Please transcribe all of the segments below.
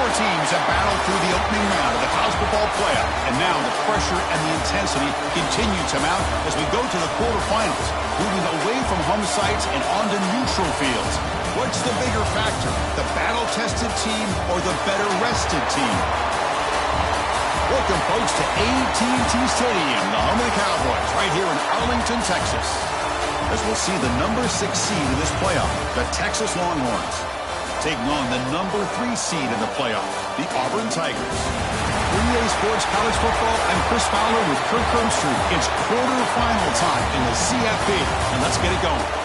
Four teams have battled through the opening round of the college football playoff, and now the pressure and the intensity continue to mount as we go to the quarterfinals, moving away from home sites and onto neutral fields. What's the bigger factor, the battle-tested team or the better-rested team? Welcome, folks, to AT&T Stadium, the home of the Cowboys, right here in Arlington, Texas, as we'll see the number 6 seed in this playoff, the Texas Longhorns, taking on the number 3 seed in the playoff, the Auburn Tigers. For EA Sports College Football, I'm Chris Fowler with Kirk Herbstreit. It's quarterfinal time in the CFP, and let's get it going.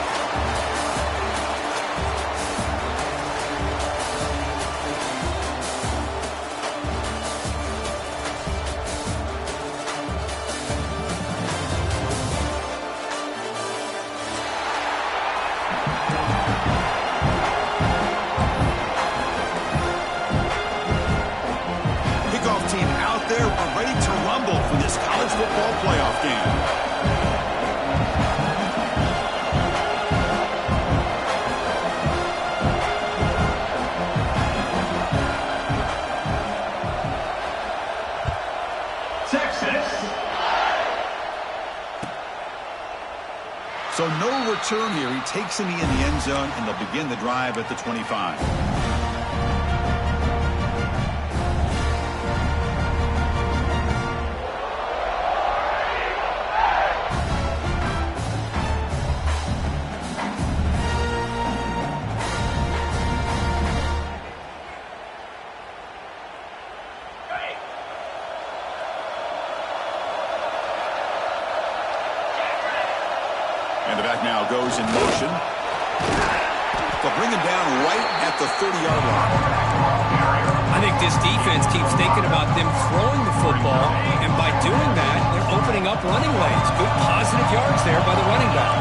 So no return here. He takes a knee in the end zone, and they'll begin the drive at the 25. And the back now goes in motion. They'll bring him down right at the 30-yard line. I think this defense keeps thinking about them throwing the football, and by doing that, they're opening up running lanes. Good positive yards there by the running back.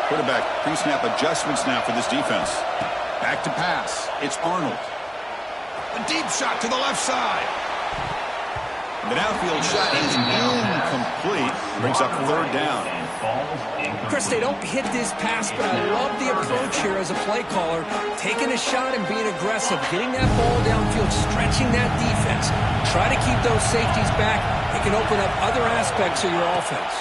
Quarterback pre-snap adjustments now for this defense. Back to pass. It's Arnold. A deep shot to the left side. The downfield shot is incomplete. Brings up third down. Chris, they don't hit this pass, but I love the approach here as a play caller. Taking a shot and being aggressive, getting that ball downfield, stretching that defense. Try to keep those safeties back. It can open up other aspects of your offense.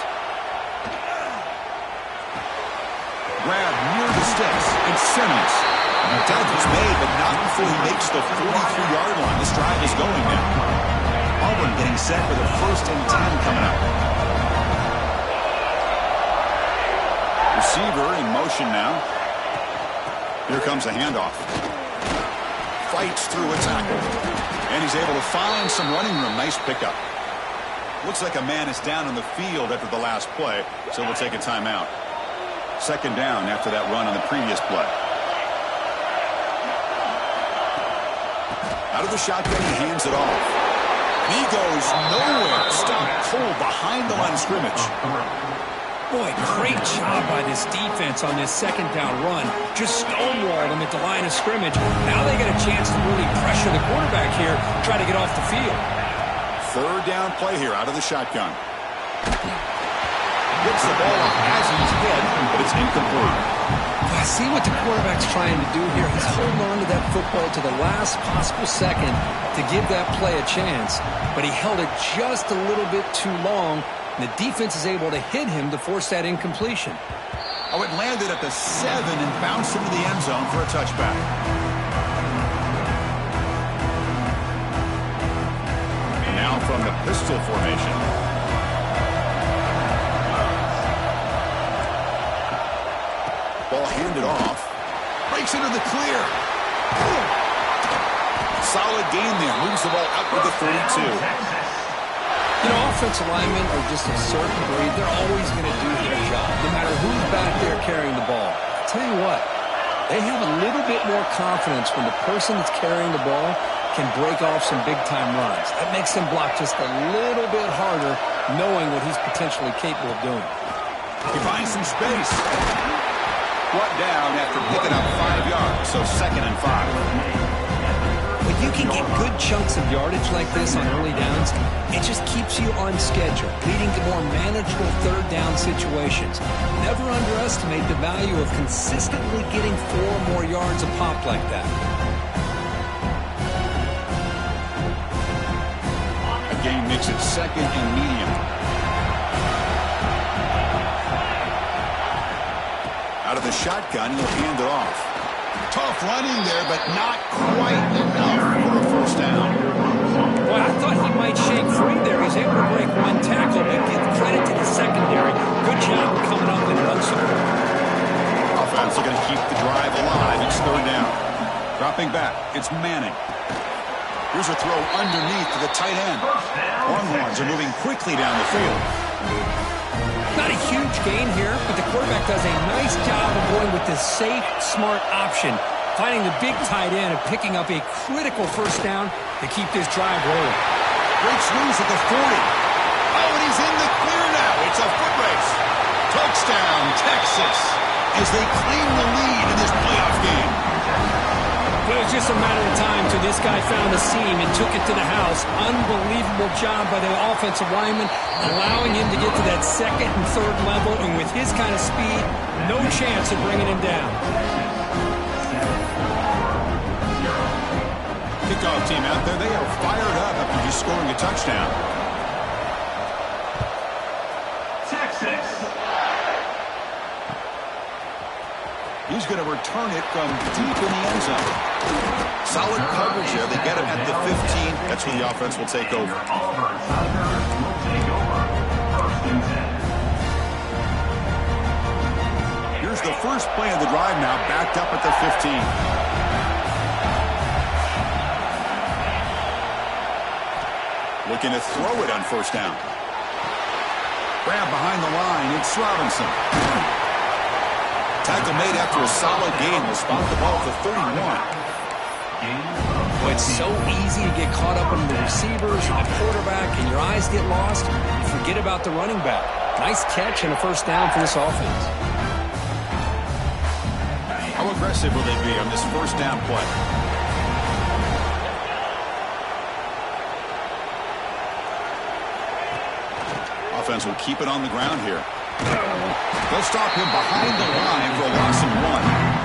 Grab near the sticks. It's Simmons. Tackle is made, but not before he makes the 43-yard line. This drive is going now. Auburn getting set for the 1st and 10 coming up. Receiver in motion now. Here comes a handoff. Fights through a tackle. And he's able to find some running room. Nice pickup. Looks like a man is down on the field after the last play, so we'll take a timeout. 2nd down after that run on the previous play. Out of the shotgun, he hands it off. He goes nowhere. Stopped cold behind the line of scrimmage. Boy, great job by this defense on this 2nd down run. Just stonewalled him at the line of scrimmage. Now they get a chance to really pressure the quarterback here, try to get off the field. 3rd down play here out of the shotgun. Gets the ball off as he's hit, but it's incomplete. I see what the quarterback's trying to do here. He's holding on to that football to the last possible second to give that play a chance, but he held it just a little bit too long, and the defense is able to hit him to force that incompletion. Oh, it landed at the 7 and bounced into the end zone for a touchback. And now from the pistol formation. Ball handed off. Breaks into the clear. Solid game there. Moves the ball out to the 32. You know, offensive linemen are just a certain breed. They're always going to do their job, no matter who's back there carrying the ball. I'll tell you what, they have a little bit more confidence when the person that's carrying the ball can break off some big-time runs. That makes them block just a little bit harder, knowing what he's potentially capable of doing. He finds some space. Brought down after picking up 5 yards, so 2nd and 5. But If you can get good chunks of yardage like this on early downs, it just keeps you on schedule, leading to more manageable third down situations. Never underestimate the value of consistently getting 4 or more yards a pop like that. Again, makes it 2nd and medium. Out of the shotgun, he'll hand it off. Tough running there, but not quite enough for a first down. Boy, I thought he might shake free there. He's able to break 1 tackle, but give credit to the secondary. Good job coming up and run some. Offense are going to keep the drive alive. It's 3rd down. Dropping back, it's Manning. Here's a throw underneath to the tight end. Longhorns are moving quickly down the field. Not a huge gain here, but the quarterback does a nice job of going with the safe, smart option, finding the big tight end and picking up a critical first down to keep this drive rolling. Breaks loose at the 40. Oh, and he's in the clear now. It's a foot race. Touchdown, Texas, as they claim the lead in this playoff game. It was just a matter of time till this guy found the seam and took it to the house. Unbelievable job by the offensive lineman, allowing him to get to that 2nd and 3rd level, and with his kind of speed, no chance of bringing him down. Kickoff team out there, they are fired up after just scoring a touchdown. Texas. He's going to return it from deep in the end zone. Solid coverage there. They get him at the 15. That's where the offense will take over. Here's the first play of the drive now, backed up at the 15. Looking to throw it on first down. Grab behind the line. It's Robinson. Tackle made after a solid gain. Will spot the ball at the 31. Well, it's so easy to get caught up in the receivers or the quarterback, and your eyes get lost. You forget about the running back. Nice catch and a first down for this offense. How aggressive will they be on this first down play? Offense will keep it on the ground here. They'll stop him behind the line for a loss of 1.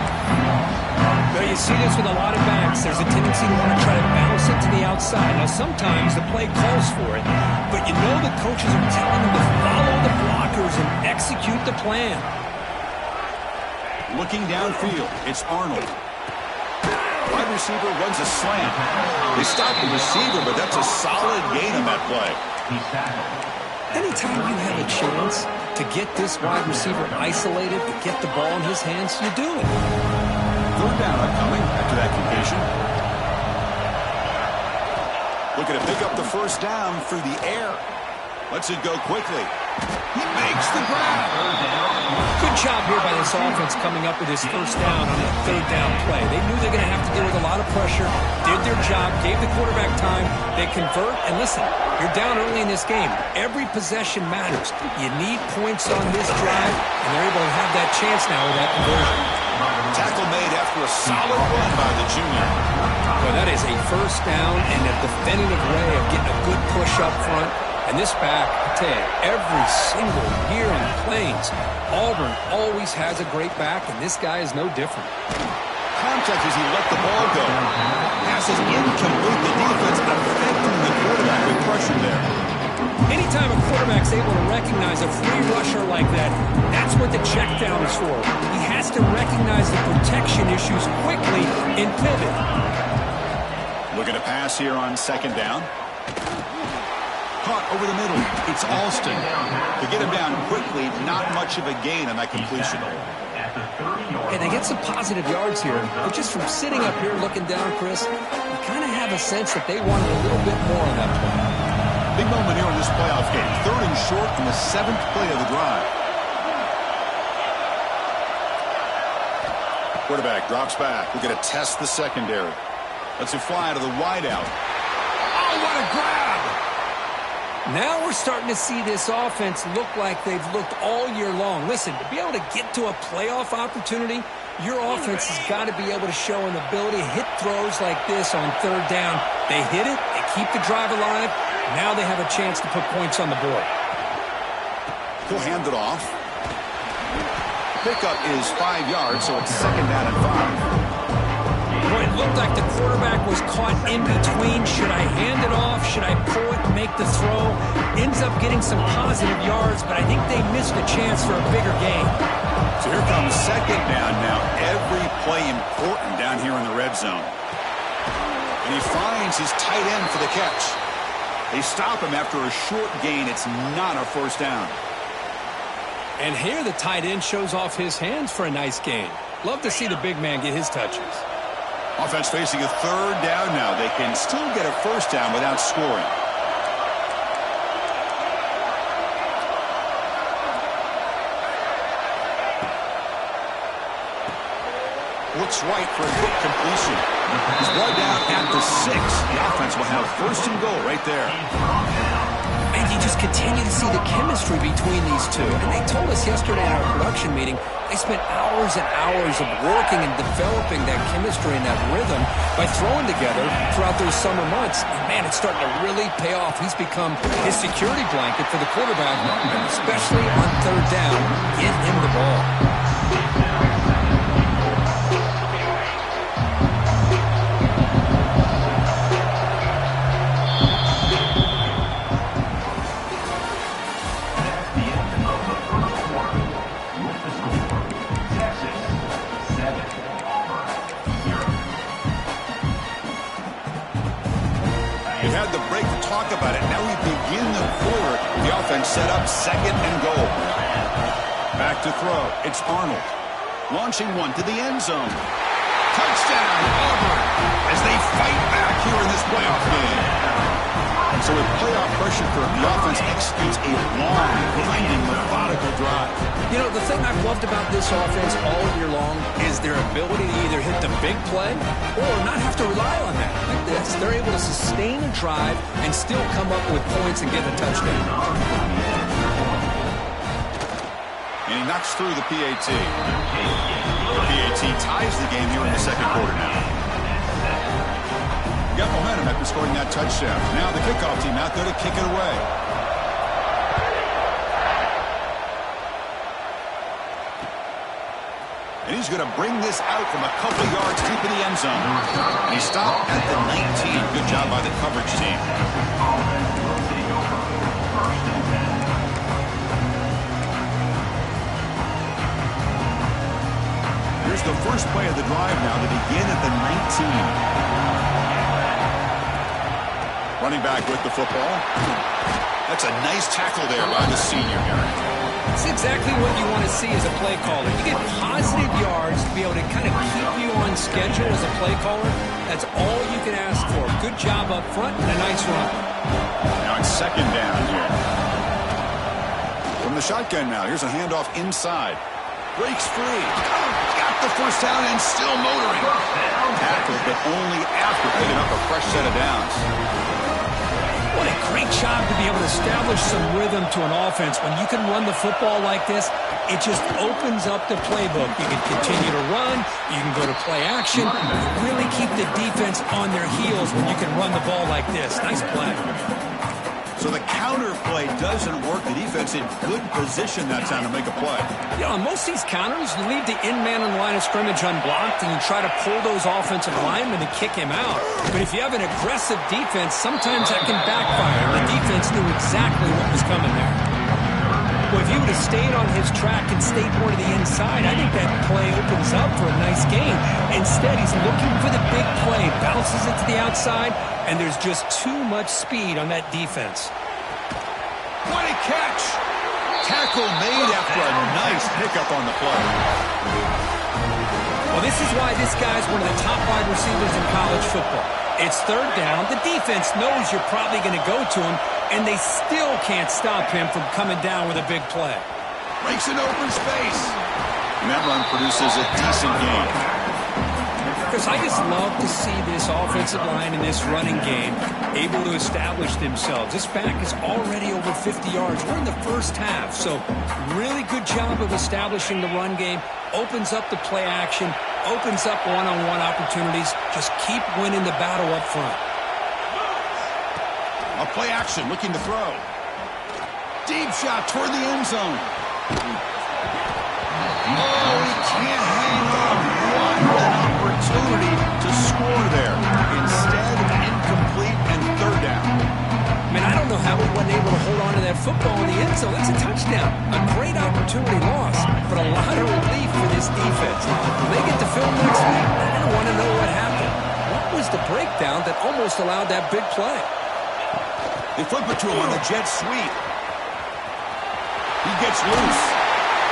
But you see this with a lot of backs. There's a tendency to want to try to bounce it to the outside. Now, sometimes the play calls for it, but you know the coaches are telling them to follow the blockers and execute the plan. Looking downfield, it's Arnold. Wide receiver runs a slant. They stop the receiver, but that's a solid gain on that play. Anytime you have a chance to get this wide receiver isolated, to get the ball in his hands, you do it. 3rd down upcoming after that completion. Looking to pick up the first down through the air. Lets it go quickly. He makes the grab. Good job here by this offense coming up with his first down on that 3rd down play. They knew they were going to have to deal with a lot of pressure, did their job, gave the quarterback time. They convert, and listen, you're down early in this game. Every possession matters. You need points on this drive, and they're able to have that chance now with that conversion. Tackle made after a solid run by the junior. Well, that is a first down and a definitive way of getting a good push up front. And this back, I tell you, every single year in the Plains, Auburn always has a great back, and this guy is no different. Contact as he let the ball go. Pass is incomplete. The defense affecting the quarterback with pressure there. Anytime a quarterback's able to recognize a free rusher like that, that's what the check down is for. He has to recognize the protection issues quickly and pivot. Looking to pass here on 2nd down. Caught over the middle. It's Alston. To get him down quickly, not much of a gain on that completion. And they get some positive yards here, but just from sitting up here looking down, Chris, you kind of have a sense that they wanted a little bit more on that play. Big moment here in this playoff game. 3rd and short on the 7th play of the drive. Quarterback drops back. We're going to test the secondary. Lets it fly to the wideout. Oh, what a grab! Now we're starting to see this offense look like they've looked all year long. Listen, to be able to get to a playoff opportunity, Your offense has got to be able to show an ability to hit throws like this on third down. They hit it, they keep the drive alive. Now they have a chance to put points on the board. He'll hand it off. Pickup is 5 yards, so it's second down and 5. Boy, it looked like the quarterback was caught in between. Should I hand it off? Should I pull it and make the throw? Ends up getting some positive yards, but I think they missed a chance for a bigger gain. So here comes second down now. Every play important down here in the red zone. And he finds his tight end for the catch. They stop him after a short gain. It's not a first down. And here the tight end shows off his hands for a nice gain. Love to see the big man get his touches. Offense facing a third down now. They can still get a first down without scoring. Looks right for a quick completion. He's brought down at the 6. The offense will have first and goal right there. And you just continue to see the chemistry between these two. And they told us yesterday in our production meeting, they spent hours and hours of working and developing that chemistry and that rhythm by throwing together throughout those summer months. And man, it's starting to really pay off. He's become his security blanket for the quarterback, and especially on third down, get him the ball. About it. Now we begin the quarter. The offense set up second and goal. Back to throw. It's Arnold. Launching one to the end zone. Touchdown, Auburn, as they fight back here in this playoff game. So with playoff pressure for the offense executes a long, grinding, methodical drive. You know, the thing I've loved about this offense all year long is their ability to either hit the big play or not have to rely on that. Like this, they're able to sustain a drive and still come up with points and get a touchdown. And he knocks through the PAT. The PAT ties the game here in the second quarter now. Got momentum after scoring that touchdown. Now the kickoff team out there to kick it away. And he's going to bring this out from a couple yards deep in the end zone. He stopped at the 19. Good job by the coverage team. Here's the first play of the drive now to begin at the 19. Running back with the football. That's a nice tackle there by the senior here. It's exactly what you want to see as a play caller. You get positive yards to be able to kind of keep you on schedule as a play caller. That's all you can ask for. Good job up front and a nice run. Now it's second down here. From the shotgun now, here's a handoff inside. Breaks free. Got the first down and still motoring. Tackled, but only after picking up a fresh set of downs. What a great job to be able to establish some rhythm to an offense. When you can run the football like this, it just opens up the playbook. You can continue to run. You can go to play action. Really keep the defense on their heels when you can run the ball like this. Nice play. So the counter play doesn't work. The defense in good position that time to make a play. Yeah, on most of these counters, you leave the in-man in the line of scrimmage unblocked, and you try to pull those offensive linemen and kick him out. But if you have an aggressive defense, sometimes that can backfire. The defense knew exactly what was coming there. Well, if he would have stayed on his track and stayed more to the inside, I think that play opens up for a nice gain. Instead, he's looking for the big play, bounces it to the outside, and there's just too much speed on that defense. What a catch! Tackle made after a nice pickup on the play. Well, this is why this guy's one of the top wide receivers in college football. It's third down. The defense knows you're probably going to go to him, and they still can't stop him from coming down with a big play. Breaks an open space. And that run produces a decent gain. Because I just love to see this offensive line and this running game able to establish themselves. This back is already over 50 yards. We're in the first half, so really good job of establishing the run game. Opens up the play action, opens up one-on-one opportunities. Just keep winning the battle up front. A play action, looking to throw. Deep shot toward the end zone. Oh, he can't hang on. What an opportunity to score there. Instead, incomplete and third down. I mean, I don't know how we weren't able to hold on to that football in the end zone. That's a touchdown. A great opportunity lost, but a lot of relief for this defense. When they get to film next week, they're going to want to know what happened. What was the breakdown that almost allowed that big play? They flip it to him on the jet sweep. He gets loose.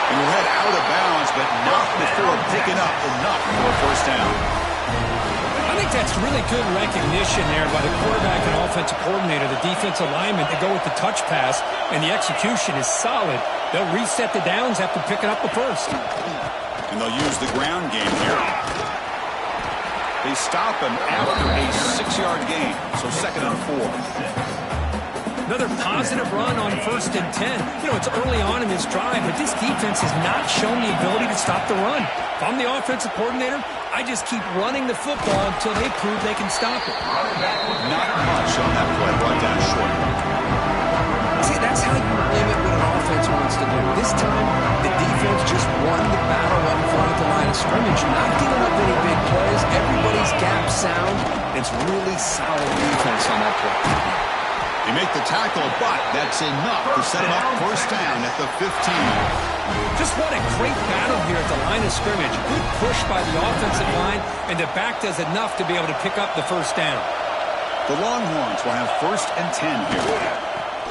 And will head out of bounds, but not before picking up enough for a first down. I think that's really good recognition there by the quarterback and offensive coordinator, the defensive lineman, to go with the touch pass, and the execution is solid. They'll reset the downs after picking up the first. And they'll use the ground game here. They stop him after a 6-yard gain, so 2nd and 4. Another positive run on 1st and 10. You know, it's early on in this drive, but this defense has not shown the ability to stop the run. If I'm the offensive coordinator, I just keep running the football until they prove they can stop it. Not much on that play, brought down short. See, that's how you limit what an offense wants to do. This time, the defense just won the battle up front at the line of scrimmage, not giving up any big plays. Everybody's gap sound. It's really solid defense on that play. They make the tackle, but that's enough to set him up first down at the 15. Just what a great battle here at the line of scrimmage. Good push by the offensive line, and the back does enough to be able to pick up the first down. The Longhorns will have 1st and 10 here.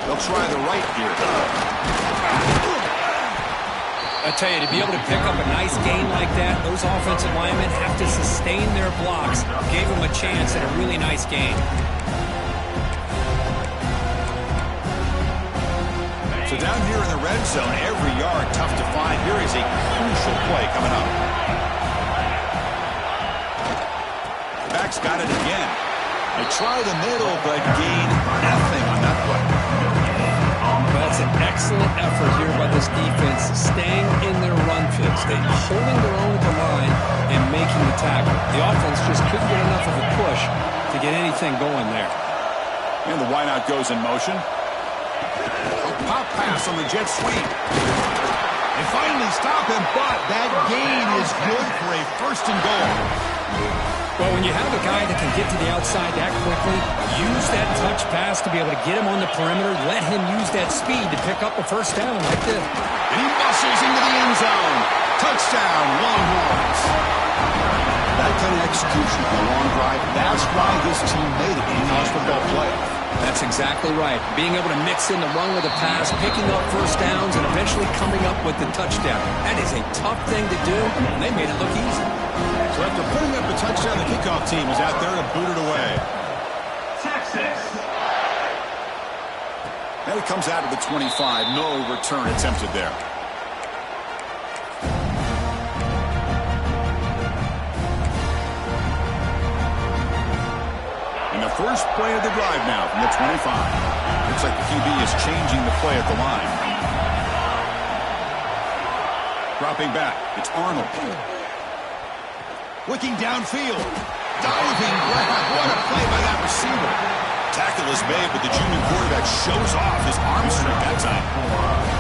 They'll try the right here. I tell you, to be able to pick up a nice gain like that, those offensive linemen have to sustain their blocks. Gave them a chance at a really nice gain. So down here in the red zone, every yard tough to find. Here is a crucial play coming up. The back's got it again. They try the middle, but gain nothing on that play. That's an excellent effort here by this defense, staying in their run fix. They're holding their own at the line and making the tackle. The offense just couldn't get enough of a push to get anything going there. And the wideout goes in motion. Pop pass on the jet sweep. They finally stop him, but that gain is good for a 1st and goal. Well, when you have a guy that can get to the outside that quickly, use that touch pass to be able to get him on the perimeter, let him use that speed to pick up a first down like this. And he muscles into the end zone. Touchdown, Longhorns. That kind of execution on a long drive, that's why this team made it in the college football playoff. That's exactly right. Being able to mix in the run with a pass, picking up first downs, and eventually coming up with the touchdown. That is a tough thing to do, and they made it look easy. So after putting up the touchdown, the kickoff team is out there to boot it away. Texas. And it comes out of the 25. No return attempted there. First play of the drive now from the 25. Looks like the QB is changing the play at the line. Dropping back. It's Arnold. Looking downfield. Diving grab. What a play by that receiver. Tackle is made, but the junior quarterback shows off his arm strength that time.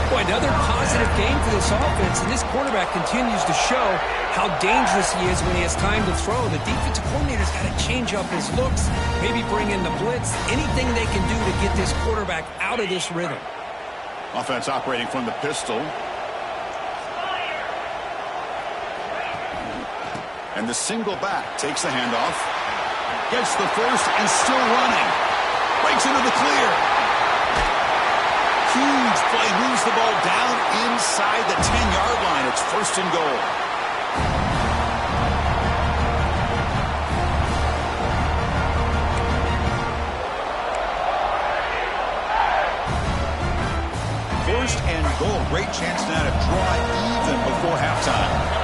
Boy, another positive game for this offense, and this quarterback continues to show how dangerous he is when he has time to throw. The defensive coordinator's got to change up his looks, maybe bring in the blitz, anything they can do to get this quarterback out of this rhythm. Offense operating from the pistol. And the single back takes the handoff. Gets the first and still running. Breaks into the clear. Huge play. Moves the ball down inside the 10-yard line. It's 1st and goal. First and goal. Great chance now to draw even before halftime.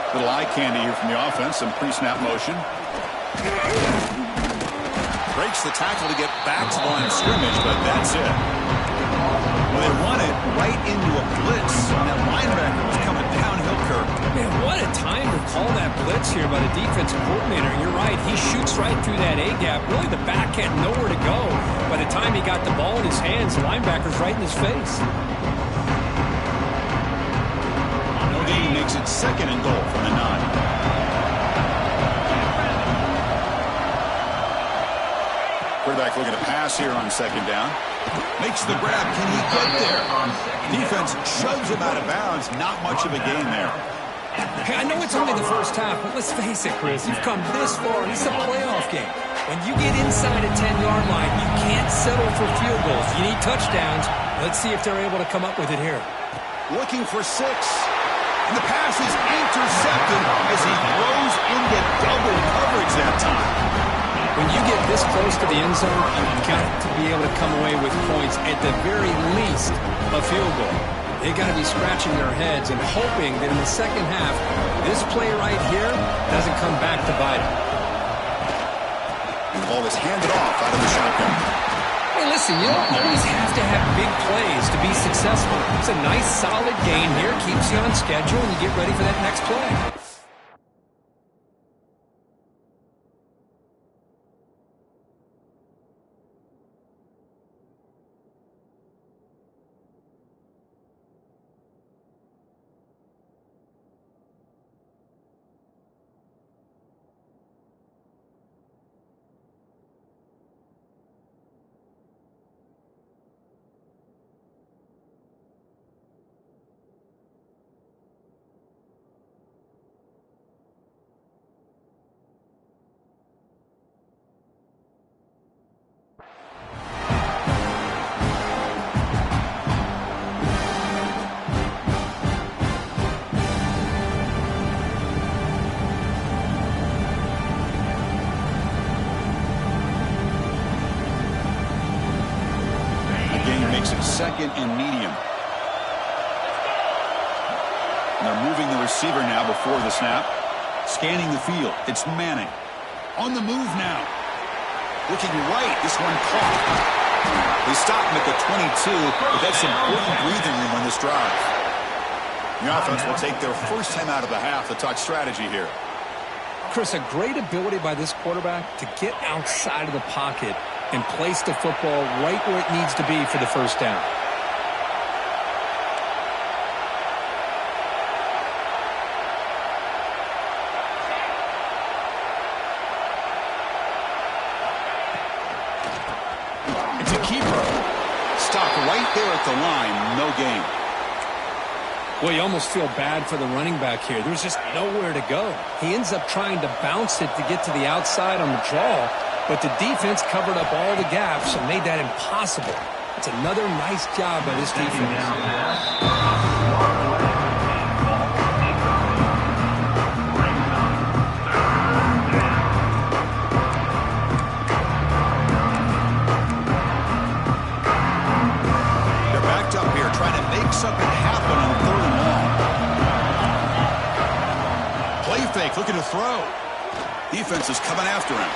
Little eye candy here from the offense. Some pre-snap motion. Breaks the tackle to get back to the line of scrimmage, but that's it. Well, they run it right into a blitz. That linebacker was coming downhill, Kirk. Man, what a time to call that blitz here by the defensive coordinator. You're right. He shoots right through that A-gap. Really, the back had nowhere to go. By the time he got the ball in his hands, the linebacker's right in his face. He makes it 2nd and goal from the 9. Quarterback looking to pass here on 2nd down. Makes the grab. Can he get there? Defense shoves him out of bounds. Not much of a gain there. Hey, I know it's only the first half, but let's face it, Chris. You've come this far. This is a playoff game. When you get inside a 10-yard line, you can't settle for field goals. You need touchdowns. Let's see if they're able to come up with it here. Looking for 6. And the pass is intercepted as he throws into double coverage that time. When you get this close to the end zone, you've got to be able to come away with points, at the very least, a field goal. They got to be scratching their heads and hoping that in the second half, this play right here doesn't come back to bite them. The ball is handed off out of the shotgun. Hey, listen, you don't always have to have big plays to be successful. It's a nice, solid gain here, keeps you on schedule, and you get ready for that next play. Makes it 2nd and medium. And they're moving the receiver now before the snap. Scanning the field. It's Manning. On the move now. Looking right. This one caught. They stop him at the 22, but that's important breathing room on this drive. The offense will take their first time out of the half to talk strategy here. Chris, a great ability by this quarterback to get outside of the pocket and place the football right where it needs to be for the first down. It's a keeper. Stopped right there at the line. No gain. Well, you almost feel bad for the running back here. There's just nowhere to go. He ends up trying to bounce it to get to the outside on the draw, but the defense covered up all the gaps and made that impossible. It's another nice job by this defense. Something happen on 3rd and long. Play fake, looking to throw. Defense is coming after him.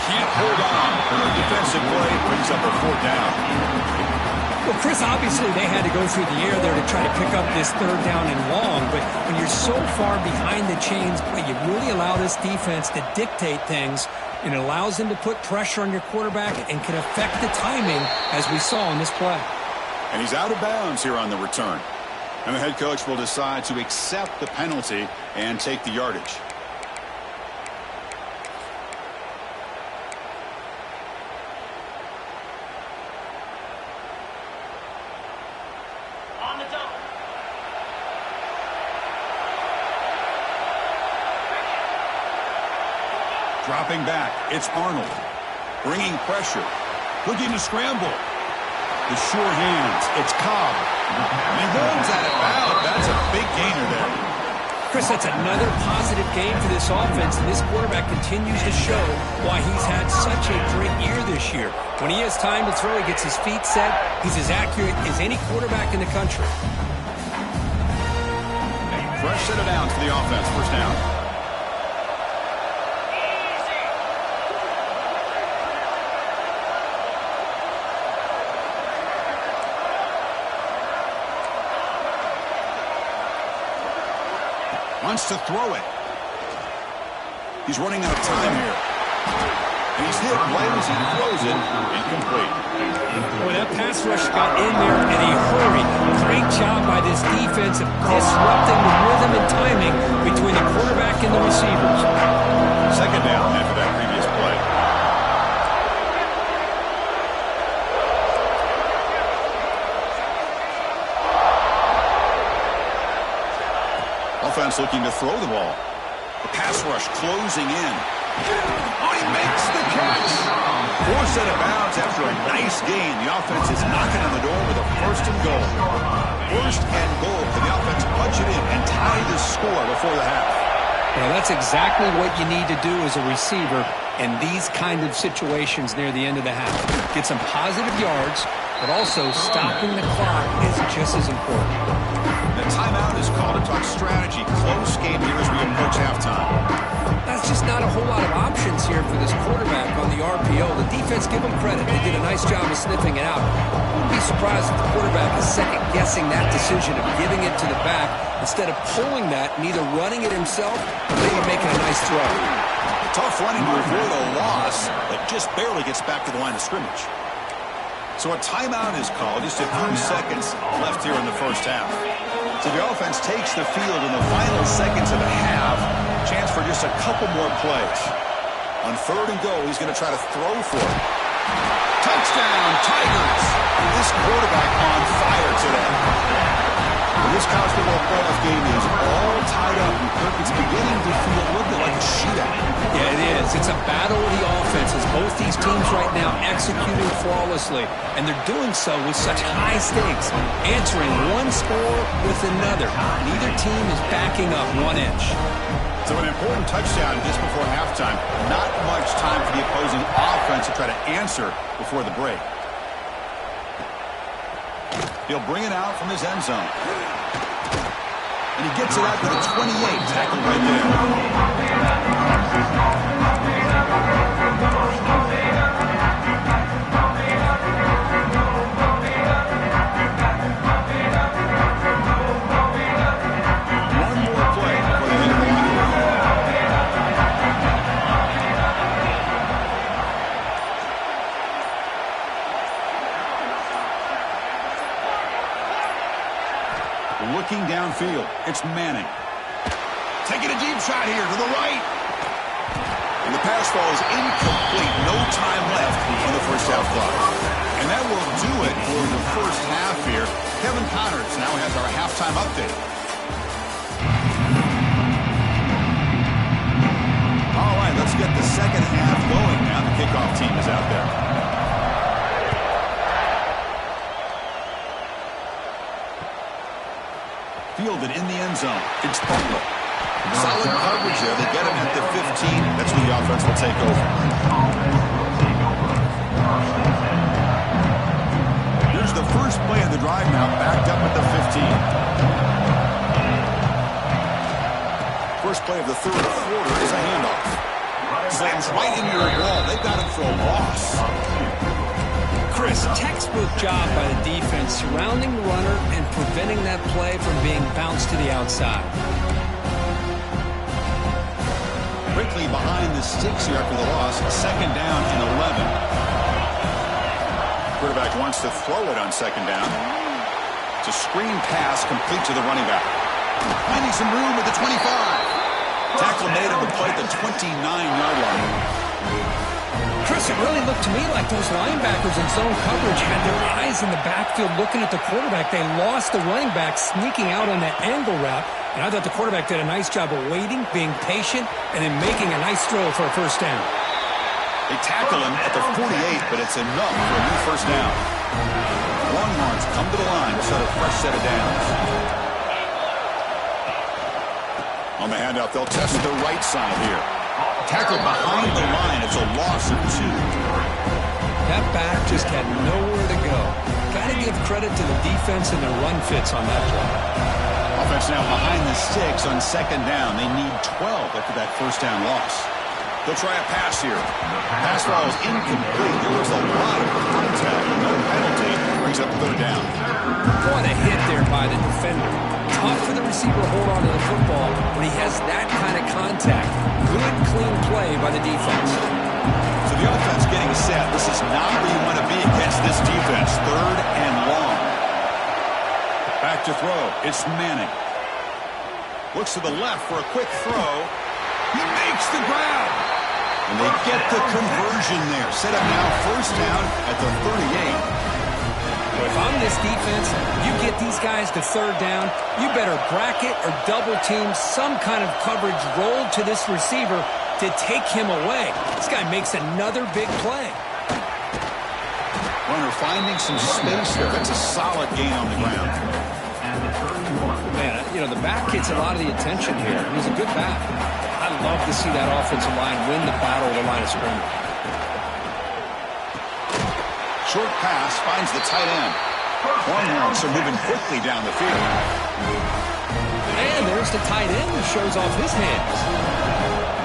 Can't hold on. And the defensive play brings up a 4th down. Well, Chris, obviously they had to go through the air there to try to pick up this 3rd down and long, but when you're so far behind the chains, boy, you really allow this defense to dictate things, and it allows them to put pressure on your quarterback and can affect the timing, as we saw in this play. And he's out of bounds here on the return. And the head coach will decide to accept the penalty and take the yardage. On the double. Dropping back, it's Arnold. Bringing pressure. Looking to scramble. The sure hands, it's Cobb. And he rolls out of bounds. That's a big gainer there. Chris, that's another positive game for this offense, and this quarterback continues to show why he's had such a great year this year. When he has time to throw, he gets his feet set. He's as accurate as any quarterback in the country. Fresh set of downs for the offense. First down. Wants to throw it. He's running out of time here. And he's hit right as he throws it. Incomplete. Boy, that pass rush got in there in a hurry. Great job by this defense of disrupting the rhythm and timing between the quarterback and the receivers. Second down after that previous play. Offense looking to throw the ball. The pass rush closing in. Oh, he makes the catch. Forced out of bounds after a nice gain. The offense is knocking on the door with a first and goal. First and goal. Can the offense punch it in and tie this score before the half? Well, that's exactly what you need to do as a receiver in these kind of situations near the end of the half. Get some positive yards, but also stopping the clock is just as important. The timeout is called to talk strategy. Close game here as we approach halftime. That's just not a whole lot of options here for this quarterback on the RPO. The defense, give them credit. They did a nice job of sniffing it out. I wouldn't be surprised if the quarterback is second-guessing that decision of giving it to the back instead of pulling that and either running it himself or maybe making a nice throw. Tough running to avoid a loss, but just barely gets back to the line of scrimmage. So a timeout is called. Just a few seconds left here in the first half. So the offense takes the field in the final seconds of the half. Chance for just a couple more plays. On third and goal, he's going to try to throw for it. Touchdown, Tigers! This quarterback on fire today. Well, this college football playoff game is all tied up. It's beginning to feel a little bit like a shootout. Yeah, it is. It's a battle of the offenses. Both these teams right now executing flawlessly, and they're doing so with such high stakes, answering one score with another. Neither team is backing up 1 inch. So an important touchdown just before halftime. Not much time for the opposing offense to try to answer before the break. He'll bring it out from his end zone. And he gets it out to the 28. Tackled right One more play before the end of the line. Looking downfield, it's Manning. Taking a deep shot here to the right. And the pass falls incomplete. No time left on the first half clock. And that will do it for the first half here. Kevin Connors now has our halftime update. All right, let's get the second half going now. The kickoff team is out there. Fielded in the end zone. It's Butler. Solid coverage there. They get him at the 15. That's who the offense will take over. Here's the first play of the drive now, backed up at the 15. First play of the third quarter is a handoff. Slams right into your wall. They've got him for a loss. Chris, textbook job by the defense surrounding the runner and preventing that play from being bounced to the outside. Quickly behind the sticks here after the loss. Second down and 11. Quarterback wants to throw it on second down. It's a screen pass complete to the running back. Finding some room at the 25. Tackle made him to play at the 29-yard line. Chris, it really looked to me like those linebackers in zone coverage had their eyes in the backfield looking at the quarterback. They lost the running back sneaking out on that angle route. And I thought the quarterback did a nice job of waiting, being patient, and then making a nice throw for a first down. They tackle him at the 48, but it's enough for a new first down. Longhorns come to the line to set a fresh set of downs. On the handoff, they'll test the right side here. Tackled behind the line. It's a loss of 2. That back just had nowhere to go. Got to give credit to the defense and their run fits on that play. Offense now behind the sticks on second down. They need 12 after that first down loss. They'll try a pass here. Pass ball is incomplete. There was a lot of contact. No penalty. Brings up third down. What a hit there by the defender. Tough for the receiver to hold on to the football when he has that kind of contact. Good, clean play by the defense. So the offense getting set. This is not where you want to be against this defense. Third and long. Back to throw. It's Manning. Looks to the left for a quick throw. He makes the grab. And they get the conversion there. Set up now first down at the 38. If I'm this defense, you get these guys to third down, you better bracket or double team some kind of coverage roll to this receiver to take him away. This guy makes another big play. Runner finding some space there. That's a solid gain on the ground. Man, you know, the back gets a lot of the attention here. He's a good back. I love to see that offensive line win the battle of the line of scrimmage. Short pass finds the tight end. Longhorns are moving quickly down the field. And there's the tight end who shows off his hands.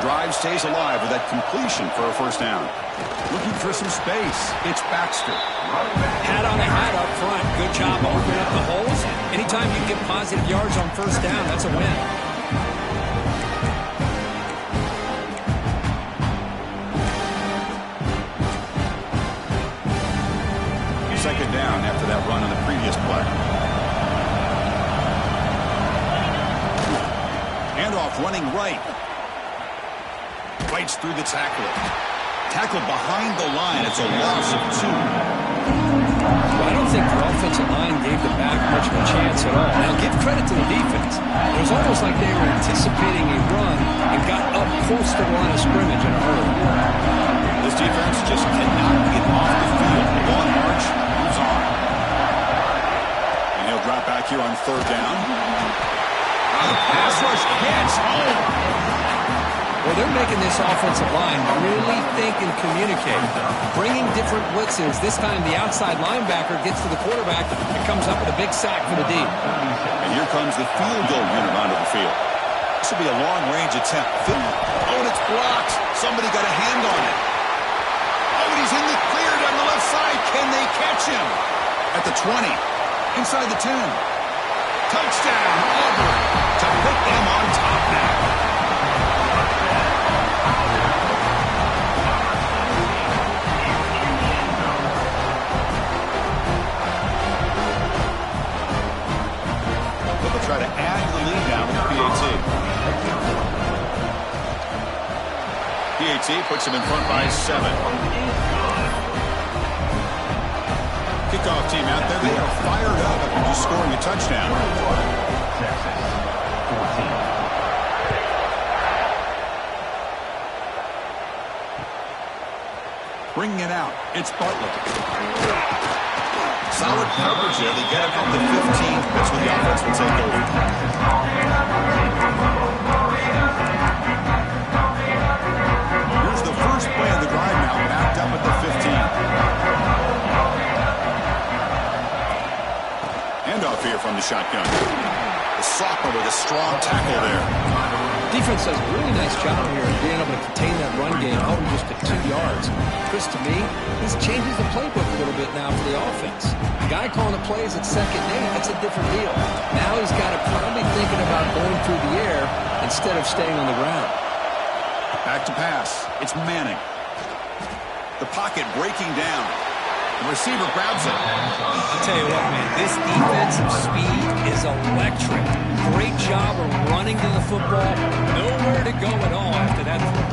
Drive stays alive with that completion for a first down. Looking for some space. It's Baxter. Hat on a hat up front. Good job opening up the holes. Anytime you get positive yards on first down, that's a win. Second down after that run on the previous play. Handoff running right. Fights through the tackler. Tackled behind the line. It's a loss of 2. Well, I don't think the offensive line gave the back much of a chance at all. Now, give credit to the defense. It was almost like they were anticipating a run and got up close to the line of scrimmage in a hurry. This defense just cannot get off the field. Long march moves on. And he'll drop back here on third down. Oh, the pass rush hits home. Well, they're making this offensive line really think and communicate. Bringing different blitzes. This time the outside linebacker gets to the quarterback and comes up with a big sack for the D. And here comes the field goal unit onto the field. This will be a long-range attempt. Oh, and it's blocked. Somebody got a hand on it. Oh, and he's in the clear down the left side. Can they catch him? At the 20. Inside the 10. Touchdown, Auburn. To put them on top now. Try to add the lead now with PAT. PAT puts him in front by 7. Kickoff team out there. They are fired up after just scoring a touchdown. Bringing it out. It's Bartlett. Solid coverage there. They get him up to 15. That's when the offense will take over. Here's the first play of the drive now, backed up at the 15. Handoff here from the shotgun. The sophomore with a strong tackle there. Defense does a really nice job here of being able to contain that run game, holding just to 2 yards. Chris, to me, this changes the playbook a little bit now for the offense. The guy calling the plays at second and 8, that's a different deal. Now he's got to probably thinking about going through the air instead of staying on the ground. Back to pass. It's Manning. The pocket breaking down. The receiver grabs it. I'll tell you what, man, this defensive speed is electric. Great job of running to the football. Nowhere to go at all after that throw.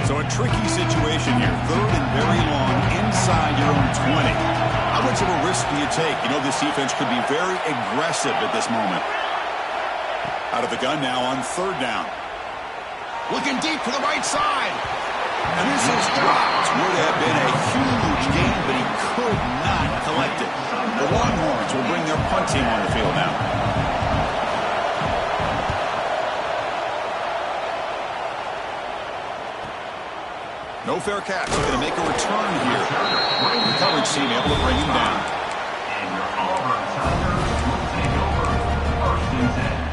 So a tricky situation here. Third and very long inside your own 20. How much of a risk do you take? You know this defense could be very aggressive at this moment. Out of the gun now on third down. Looking deep to the right side. And this is dropped. Would have been a huge gain, but he could not collect it. The Longhorns will bring their punt team on the field now. No fair catch. Going to make a return here. The coverage team able to bring him down. And your Auburn Tigers will take over first and 10.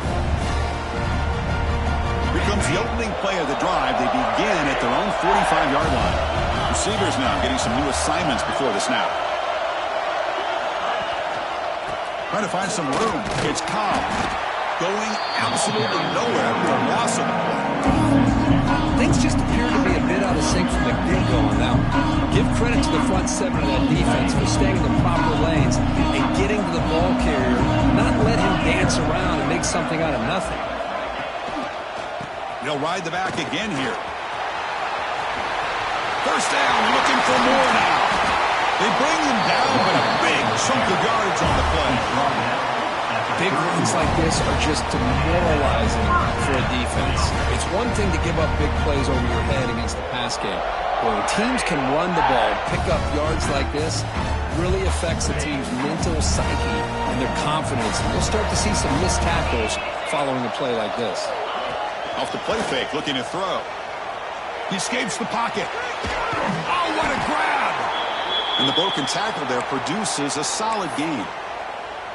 the opening play of the drive. They begin at their own 45-yard line. Receivers now getting some new assignments before the snap. Trying to find some room. It's Ncaa going absolutely nowhere after a loss of the play. Things just appear to be a bit out of sync from the get-go on that one. Give credit to the front seven of that defense for staying in the proper lanes and getting to the ball carrier, not let him dance around and make something out of nothing. They'll ride the back again here. First down, looking for more now. They bring him down, but a big chunk of yards on the play. Big runs like this are just demoralizing for a defense. It's one thing to give up big plays over your head against the pass game. When teams can run the ball, pick up yards like this, really affects the team's mental psyche and their confidence. And you'll start to see some missed tackles following a play like this. Off the play fake, looking to throw. He escapes the pocket. Oh, what a grab! And the broken tackle there produces a solid gain.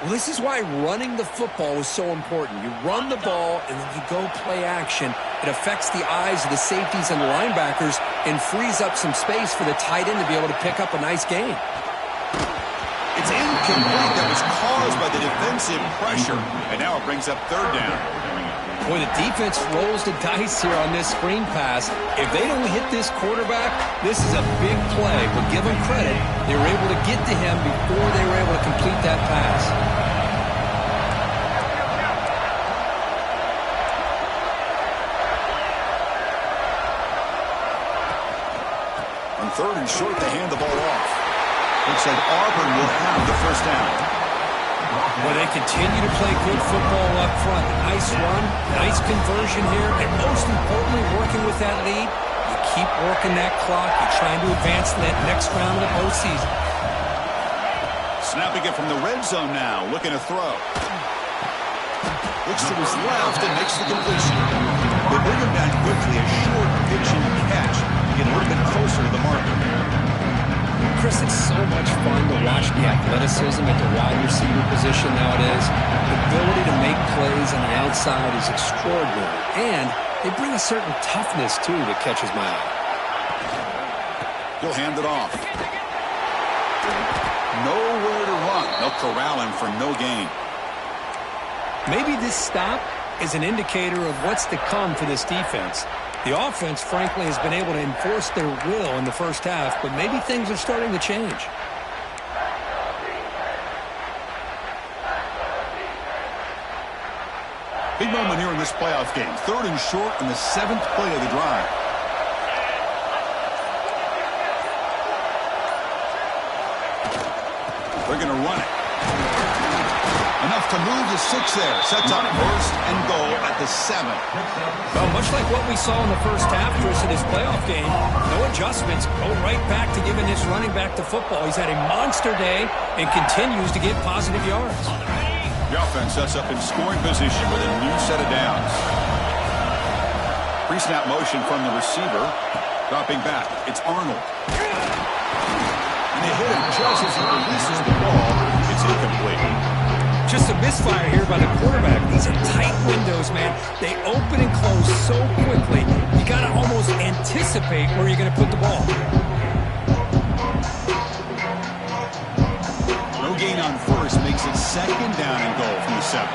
Well, this is why running the football is so important. You run the ball, and then you go play action. It affects the eyes of the safeties and the linebackers and frees up some space for the tight end to be able to pick up a nice gain. It's incomplete. That was caused by the defensive pressure. And now it brings up third down. Boy, the defense rolls the dice here on this screen pass. If they don't hit this quarterback, this is a big play. But give them credit, they were able to get to him before they were able to complete that pass. On third and short, they hand the ball off. Looks like Auburn will have the first down. Well, they continue to play good football up front. Nice run, nice conversion here, and most importantly, working with that lead, you keep working that clock. You're trying to advance to that next round of the postseason. Snapping it from the red zone now, looking to throw. Looks to his left and makes the completion. They bring him down quickly, a short pitch and catch to get a little bit closer to the marker. Chris, it's so much fun to watch the athleticism at the wide receiver position nowadays. The ability to make plays on the outside is extraordinary. And they bring a certain toughness, too, that catches my eye. He'll hand it off. Nowhere to run. They'll corral him for no gain. Maybe this stop is an indicator of what's to come for this defense. The offense, frankly, has been able to enforce their will in the first half, but maybe things are starting to change. Big moment here in this playoff game. Third and short in the 7th play of the drive. They're going to run it. Enough to move the 6 there. Sets up first and goal at the 7. Well, much like what we saw in the first half, Chris, in his playoff game, no adjustments, go right back to giving his running back to football. He's had a monster day and continues to get positive yards. The offense sets up in scoring position with a new set of downs. Pre-snap motion from the receiver. Dropping back. It's Arnold. And they hit him just as he releases the ball. It's incomplete. Just a misfire here by the quarterback. These are tight windows, man. They open and close so quickly. You got to almost anticipate where you're going to put the ball. No gain on first makes it 2nd down and goal from the 7.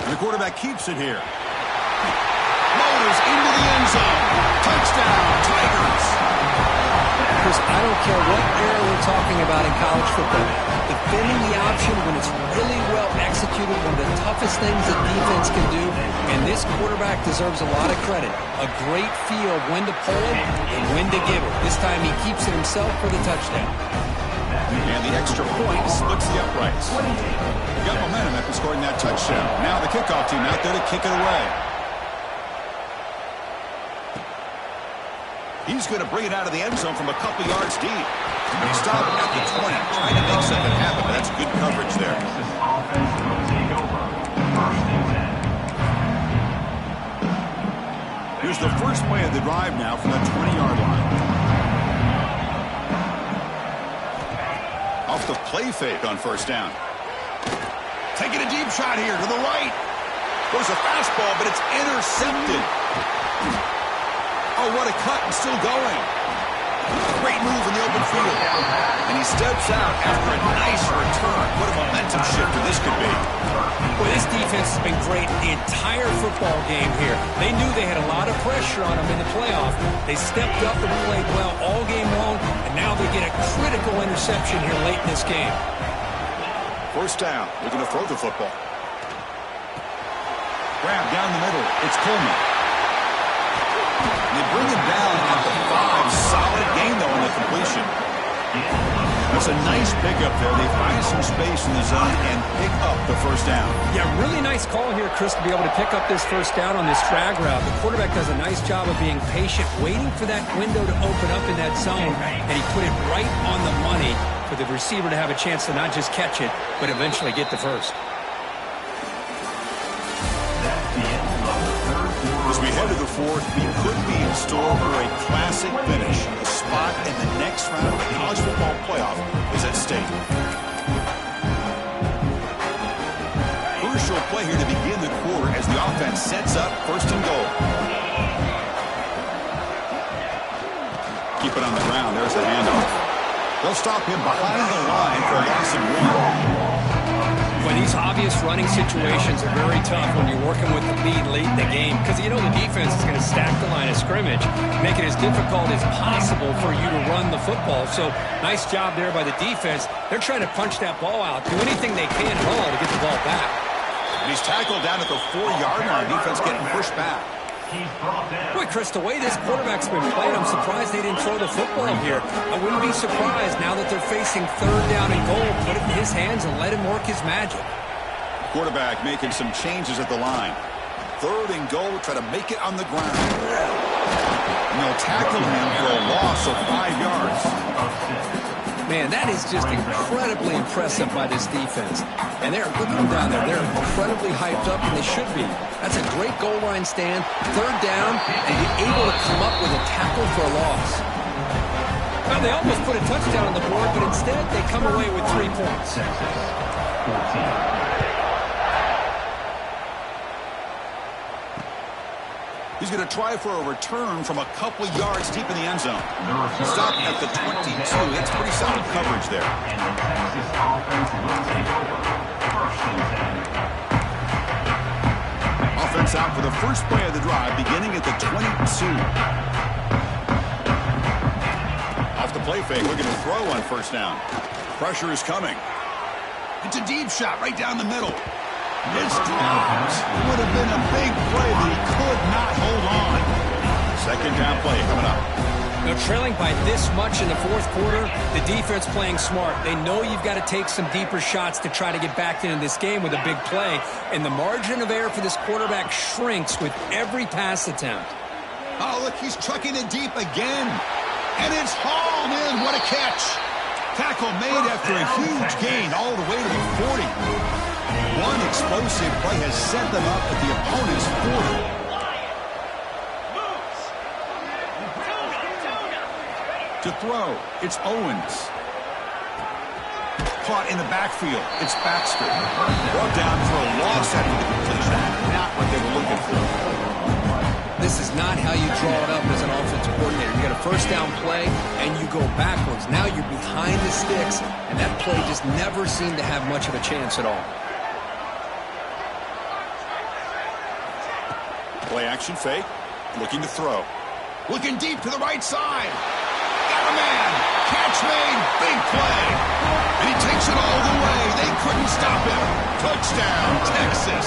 And the quarterback keeps it here. Motors into the end zone. Touchdown, Tigers. Chris, I don't care what era we're talking about in college football. Defending the option when it's really well executed, one of the toughest things that defense can do, and this quarterback deserves a lot of credit. A great feel of when to pull it and when to give it. This time he keeps it himself for the touchdown. And the extra point splits the uprights. Got momentum after scoring that touchdown. Now the kickoff team out there to kick it away. He's going to bring it out of the end zone from a couple yards deep. And he stopped at the 20, trying to make something happen, but that's good coverage there. This offense will take over. 1st and 10. Here's the first play of the drive now from the 20-yard line. Off the play fake on first down. Taking a deep shot here to the right. There's a fastball, but it's intercepted. Oh, what a cut, and still going. Great move in the open field. And he steps out after a nice return. What a momentum shifter this could be. Boy, this defense has been great the entire football game here. They knew they had a lot of pressure on them in the playoff. They stepped up and played well all game long, and now they get a critical interception here late in this game. First down. Looking to throw the football. Grab down the middle. It's Coleman. They bring him down at the 5. Solid gain, though, on the completion. That's a nice pickup there. They find some space in the zone and pick up the first down. Yeah, really nice call here, Chris, to be able to pick up this first down on this drag route. The quarterback does a nice job of being patient, waiting for that window to open up in that zone, and he put it right on the money for the receiver to have a chance to not just catch it, but eventually get the first. As we head to the fourth, we could be in store for a classic finish. A spot in the next round of the college football playoff is at stake. Crucial play here to begin the quarter as the offense sets up first and goal. Keep it on the ground. There's the handoff. They'll stop him behind the line for a loss of 1. Well, these obvious running situations are very tough when you're working with the lead late in the game because you know the defense is going to stack the line of scrimmage, make it as difficult as possible for you to run the football. So nice job there by the defense. They're trying to punch that ball out, do anything they can at all to get the ball back. And he's tackled down at the 4-yard line. Defense getting pushed back. Boy, Chris, the way this quarterback's been playing, I'm surprised they didn't throw the football here. I wouldn't be surprised now that they're facing third down and goal. Put it in his hands and let him work his magic. Quarterback making some changes at the line. Third and goal, try to make it on the ground. And they'll tackle him for a loss of 5 yards. Man, that is just incredibly impressive by this defense. And look at them down there. They're incredibly hyped up, and they should be. That's a great goal line stand, third down, and be able to come up with a tackle for a loss. Well, they almost put a touchdown on the board, but instead they come away with 3 points. He's going to try for a return from a couple yards deep in the end zone. Stop at the 22. That's pretty solid coverage there. Offense out for the first play of the drive, beginning at the 22. Off the play fake, looking to throw on first down. Pressure is coming. It's a deep shot right down the middle. It's dropped. It would have been a big play, but he could not hold on. Second down play coming up. Now, trailing by this much in the fourth quarter, the defense playing smart. They know you've got to take some deeper shots to try to get back into this game with a big play. And the margin of error for this quarterback shrinks with every pass attempt. Oh, look, he's trucking it deep again. And it's hauled in. What a catch. Tackle made after a huge gain all the way to the 40. One explosive play has set them up at the opponent's 40. To throw, it's Owens. Caught in the backfield, it's Baxter. Brought down for a loss after the completion. Not what they were looking for. This is not how you draw it up as an offensive coordinator. You got a first down play, and you go backwards. Now you're behind the sticks, and that play just never seemed to have much of a chance at all. Play action fake, looking to throw. Looking deep to the right side. Got a man. Catch made. Big play. And he takes it all the way. They couldn't stop him. Touchdown, Texas.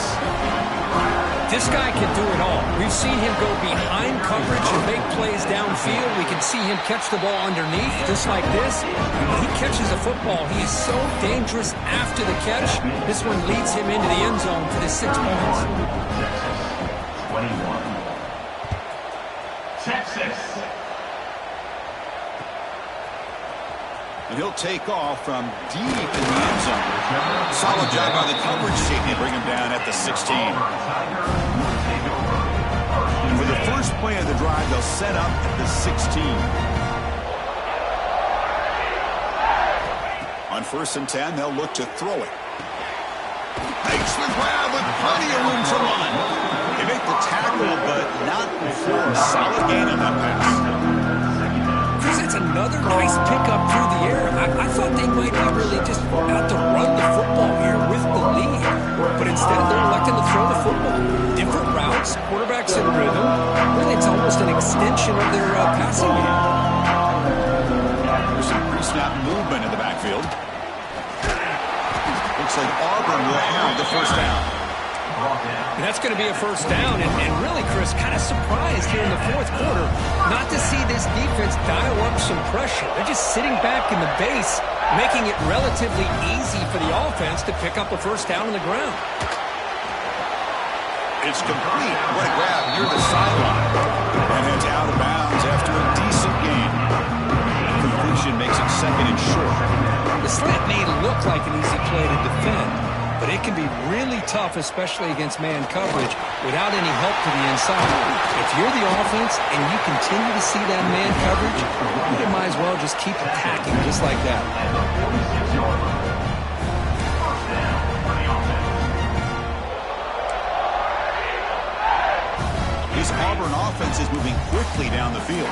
This guy can do it all. We've seen him go behind coverage and make plays downfield. We can see him catch the ball underneath, just like this. When he catches a football, he is so dangerous after the catch. This one leads him into the end zone for the 6 points. 21. Texas. And he'll take off from deep in the end zone. Solid job by the coverage team to bring him down at the 16. And for the first play of the drive, they'll set up at the 16. On 1st and 10, they'll look to throw it. Makes the grab with plenty of room to run. They make the tackle, but not before a solid gain on that pass. Chris, it's another nice pickup through the air. I thought they might be really just out to run the football here with the lead. But instead, they're electing to throw the football. Different routes, quarterbacks in rhythm. Really, it's almost an extension of their passing game. There's some pre-snap movement in the backfield. Looks like Auburn will have the first down. And that's going to be a first down. And really, Chris, kind of surprised here in the fourth quarter not to see this defense dial up some pressure. They're just sitting back in the base, making it relatively easy for the offense to pick up a first down on the ground. It's complete. What a grab near the sideline. And heads out of bounds after a decent gain. Completion makes it second and short. The slant may look like an easy play to defend, but it can be really tough, especially against man coverage, without any help to the inside. If you're the offense and you continue to see that man coverage, you might as well just keep attacking just like that. This Auburn offense is moving quickly down the field.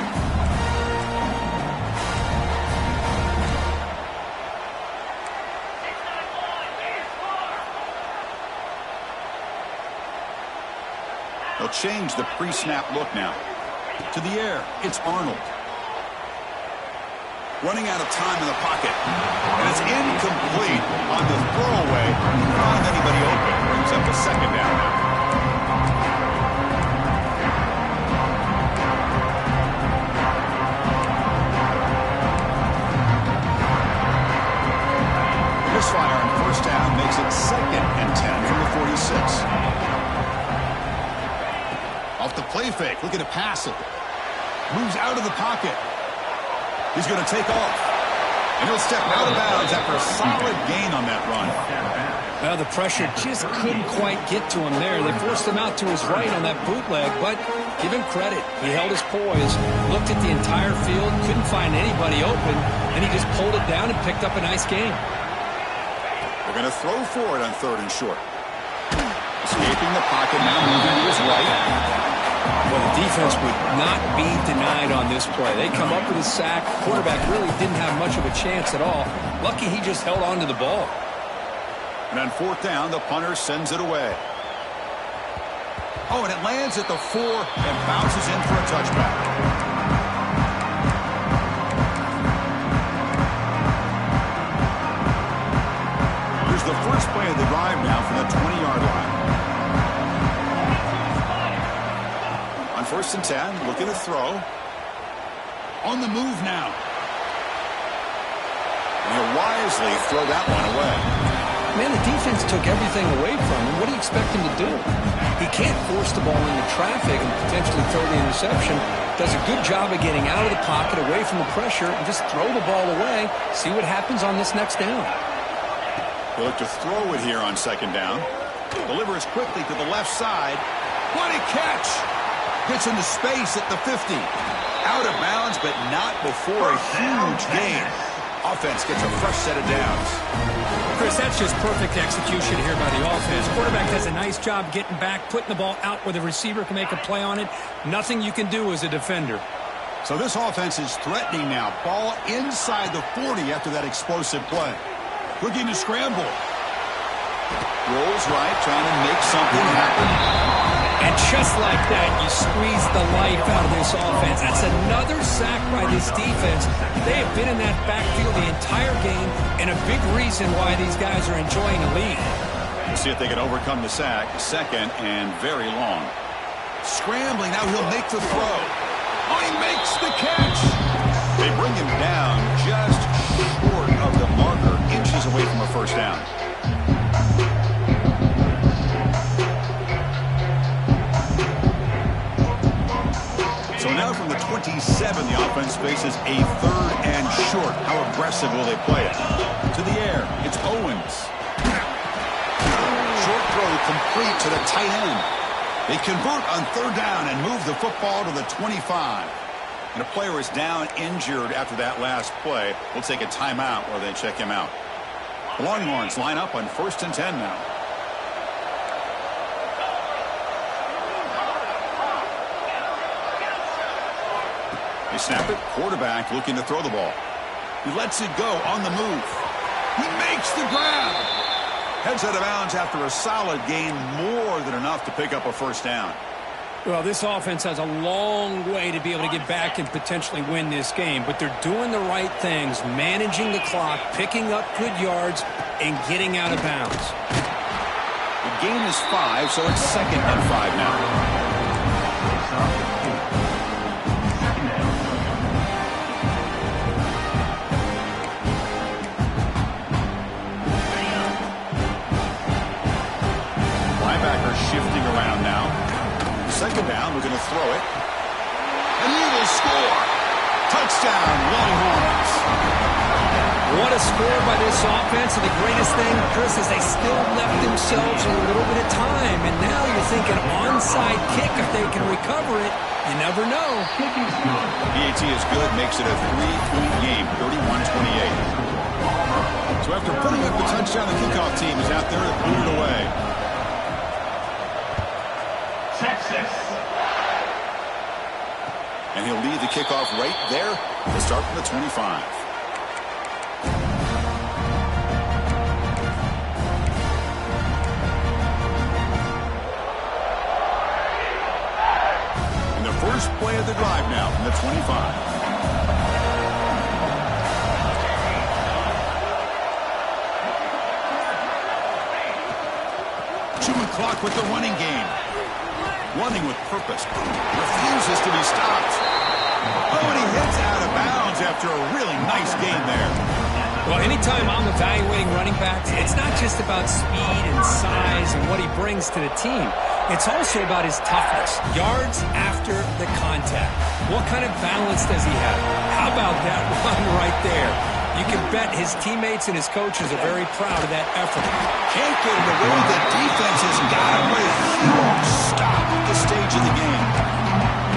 They'll change the pre-snap look now. To the air, it's Arnold. Running out of time in the pocket. And it's incomplete on the throwaway. Couldn't find anybody open. Brings up a second down now. Misfire on first down makes it second and 10 from the 46. Off the play fake, looking to pass it. Moves out of the pocket. He's going to take off. And he'll step out of bounds after a solid gain on that run. Well, the pressure just couldn't quite get to him there. They forced him out to his right on that bootleg, but give him credit. He held his poise, looked at the entire field, couldn't find anybody open, and he just pulled it down and picked up a nice gain. They're going to throw for it on third and short. Escaping the pocket, now moving to his right. Well, the defense would not be denied on this play. They come up with a sack. Quarterback really didn't have much of a chance at all. Lucky he just held on to the ball. And on fourth down, the punter sends it away. Oh, and it lands at the 4 and bounces in for a touchback. Here's the first play of the drive now from the 20-yard line. First and 10, looking to throw. On the move now. And he'll wisely throw that one away. Man, the defense took everything away from him. What do you expect him to do? He can't force the ball into traffic and potentially throw the interception. Does a good job of getting out of the pocket, away from the pressure, and just throw the ball away. See what happens on this next down. He'll look to throw it here on second down. Delivers quickly to the left side. What a catch! Gets into space at the 50. Out of bounds, but not before a huge gain. Offense gets a fresh set of downs. Chris, that's just perfect execution here by the offense. Quarterback does a nice job getting back, putting the ball out where the receiver can make a play on it. Nothing you can do as a defender. So this offense is threatening now. Ball inside the 40 after that explosive play. Looking to scramble. Rolls right, trying to make something happen. And just like that, you squeeze the life out of this offense. That's another sack by this defense. They have been in that backfield the entire game, and a big reason why these guys are enjoying a lead. We'll see if they can overcome the sack. Second and very long. Scrambling, now he'll make the throw. Oh, he makes the catch. They bring him down just short of the marker, inches away from a first down. So now from the 27, the offense faces a third and short. How aggressive will they play it? To the air, it's Owens. Short throw complete to the tight end. They convert on third down and move the football to the 25. And a player is down injured after that last play. We'll take a timeout while they check him out. The Longhorns line up on first and 10 now. They snap it. Quarterback looking to throw the ball. He lets it go on the move. He makes the grab. Heads out of bounds after a solid gain, more than enough to pick up a first down. Well, this offense has a long way to be able to get back and potentially win this game, but they're doing the right things, managing the clock, picking up good yards, and getting out of bounds. The gain is 5, so it's 2nd and 5 now. Linebacker shifting around now. 2nd down, we're going to throw it. And he will score. Touchdown, Longhorns. What a score by this offense, and the greatest thing, Chris, is they still left themselves a little bit of time, and now you're thinking onside kick if they can recover it. You never know. PAT is good, makes it a 3-point game, 31-28. So after putting up the touchdown, the kickoff team is out there to put it away. Texas. And he'll lead the kickoff right there to start from the 25. And the first play of the drive now from the 25. Chewing clock with the running game. Running with purpose. Refuses to be stopped. Oh, and he hits out of bounds after a really nice gain there. Well, anytime I'm evaluating running backs, it's not just about speed and size and what he brings to the team. It's also about his toughness. Yards after the contact. What kind of balance does he have? How about that run right there? You can bet his teammates and his coaches are very proud of that effort. Can't get it away. The defense has got him with a huge stop at this stage of the game.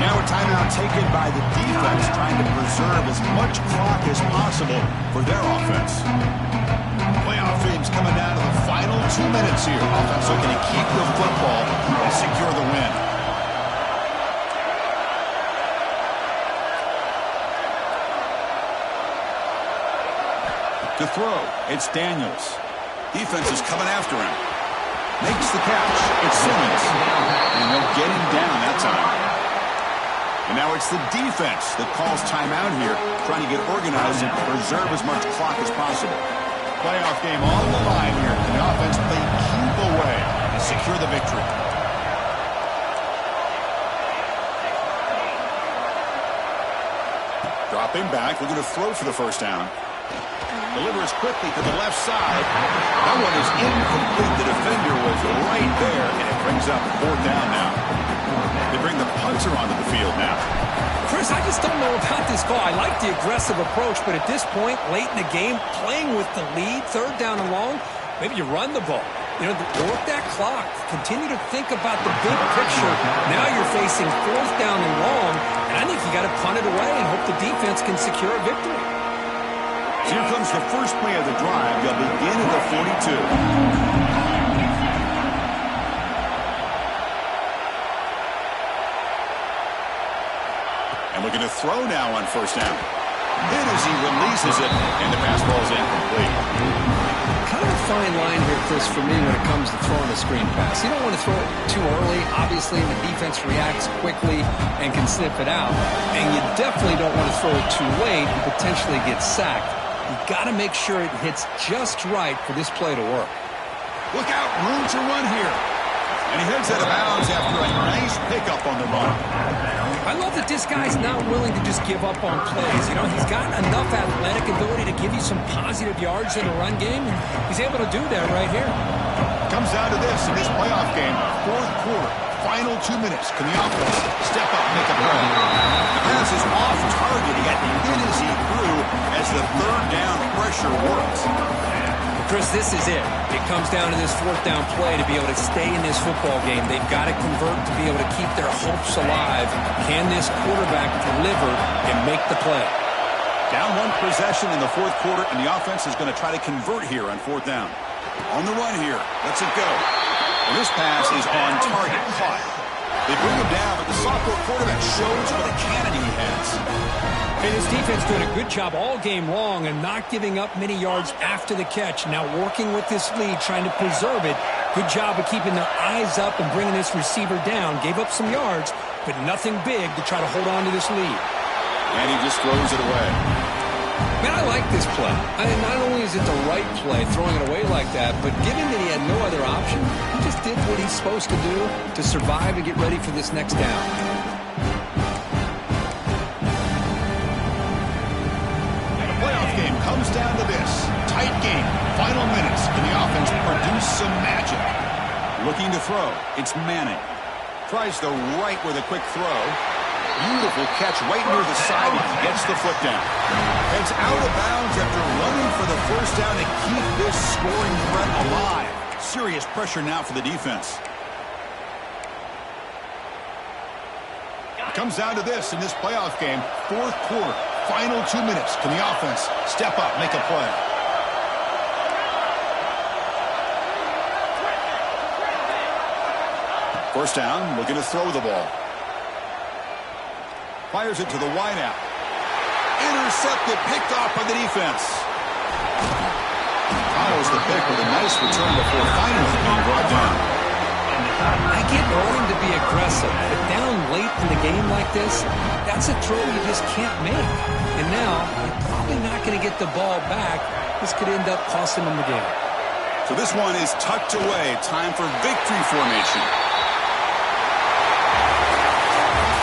Now a timeout taken by the defense, trying to preserve as much clock as possible for their offense. Playoff teams coming down to the final 2 minutes here. Offense looking to keep the football and secure the win. To throw, it's Daniels. Defense is coming after him. Makes the catch. It's Simmons. And they'll get him down that time. And now it's the defense that calls timeout here, trying to get organized and preserve as much clock as possible. Playoff game on the line here. And the offense played keep away and secure the victory. Dropping back, looking to throw for the first down. Delivers quickly to the left side. That one is incomplete. The defender was right there, and it brings up 4th down now. They bring the punter onto the field now. Chris, I just don't know about this call. I like the aggressive approach, but at this point, late in the game, playing with the lead, 3rd down and long, maybe you run the ball. You know, work that clock. Continue to think about the big picture. Now you're facing 4th down and long, and I think you got to punt it away and hope the defense can secure a victory. So here comes the first play of the drive. They'll begin at the 42. And looking to throw now on 1st down. Hit as he releases it, and the pass ball is incomplete. Kind of a fine line here, Chris, for me when it comes to throwing a screen pass. You don't want to throw it too early. Obviously, the defense reacts quickly and can snip it out. And you definitely don't want to throw it too late and potentially get sacked. You've got to make sure it hits just right for this play to work. Look out, room to run here. And he heads out of bounds after a nice pickup on the run. I love that this guy's not willing to just give up on plays. You know, he's got enough athletic ability to give you some positive yards in the run game, and he's able to do that right here. Comes down to this in this playoff game, 4th quarter, final 2 minutes. Can the offense step up, make a play? The pass is off target. He got hit as he threw as the 3rd down pressure works. Chris, this is it. It comes down to this 4th down play to be able to stay in this football game. They've got to convert to be able to keep their hopes alive. Can this quarterback deliver and make the play? Down 1 possession in the 4th quarter, and the offense is going to try to convert here on 4th down. On the run here. Lets it go. And this pass is on target. Caught. They bring him down, but the sophomore quarterback shows what a cannon he has. And his defense doing a good job all game long and not giving up many yards after the catch. Now working with this lead, trying to preserve it. Good job of keeping their eyes up and bringing this receiver down. Gave up some yards, but nothing big to try to hold on to this lead. And he just throws it away. Man, I like this play. Not only is it the right play, throwing it away like that, but given that he had no other option, he just did what he's supposed to do to survive and get ready for this next down. And the playoff game comes down to this. Tight game. Final minutes. Can the offense produce some magic? Looking to throw. It's Manning. Tries the right with a quick throw. Beautiful catch right near the sideline. Gets the foot down. Heads out of bounds after running for the first down to keep this scoring threat alive. Serious pressure now for the defense. It comes down to this in this playoff game. Fourth quarter. Final 2 minutes. Can the offense step up, make a play? First down, looking to throw the ball. Fires it to the wideout. Intercepted, picked off by the defense. Follows the pick with a nice return before finally being brought down. I get wanting to be aggressive, but down late in the game like this, that's a throw you just can't make. And now, you're probably not going to get the ball back. This could end up costing them the game. So this one is tucked away. Time for victory formation.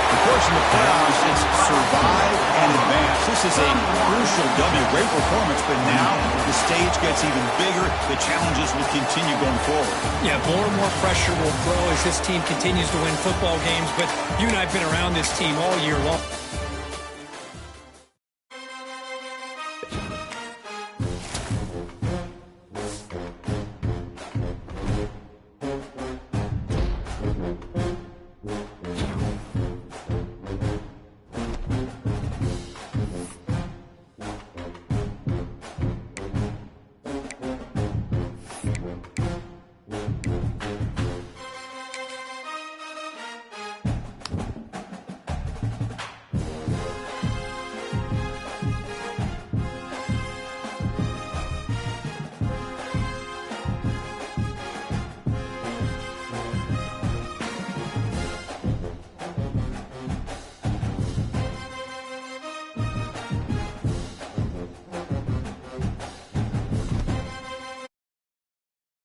Of course, in the playoffs, it's survive and advance. This is a crucial W. Great performance, but now the stage gets even bigger. The challenges will continue going forward. Yeah, more and more pressure will grow as this team continues to win football games, but you and I have been around this team all year long.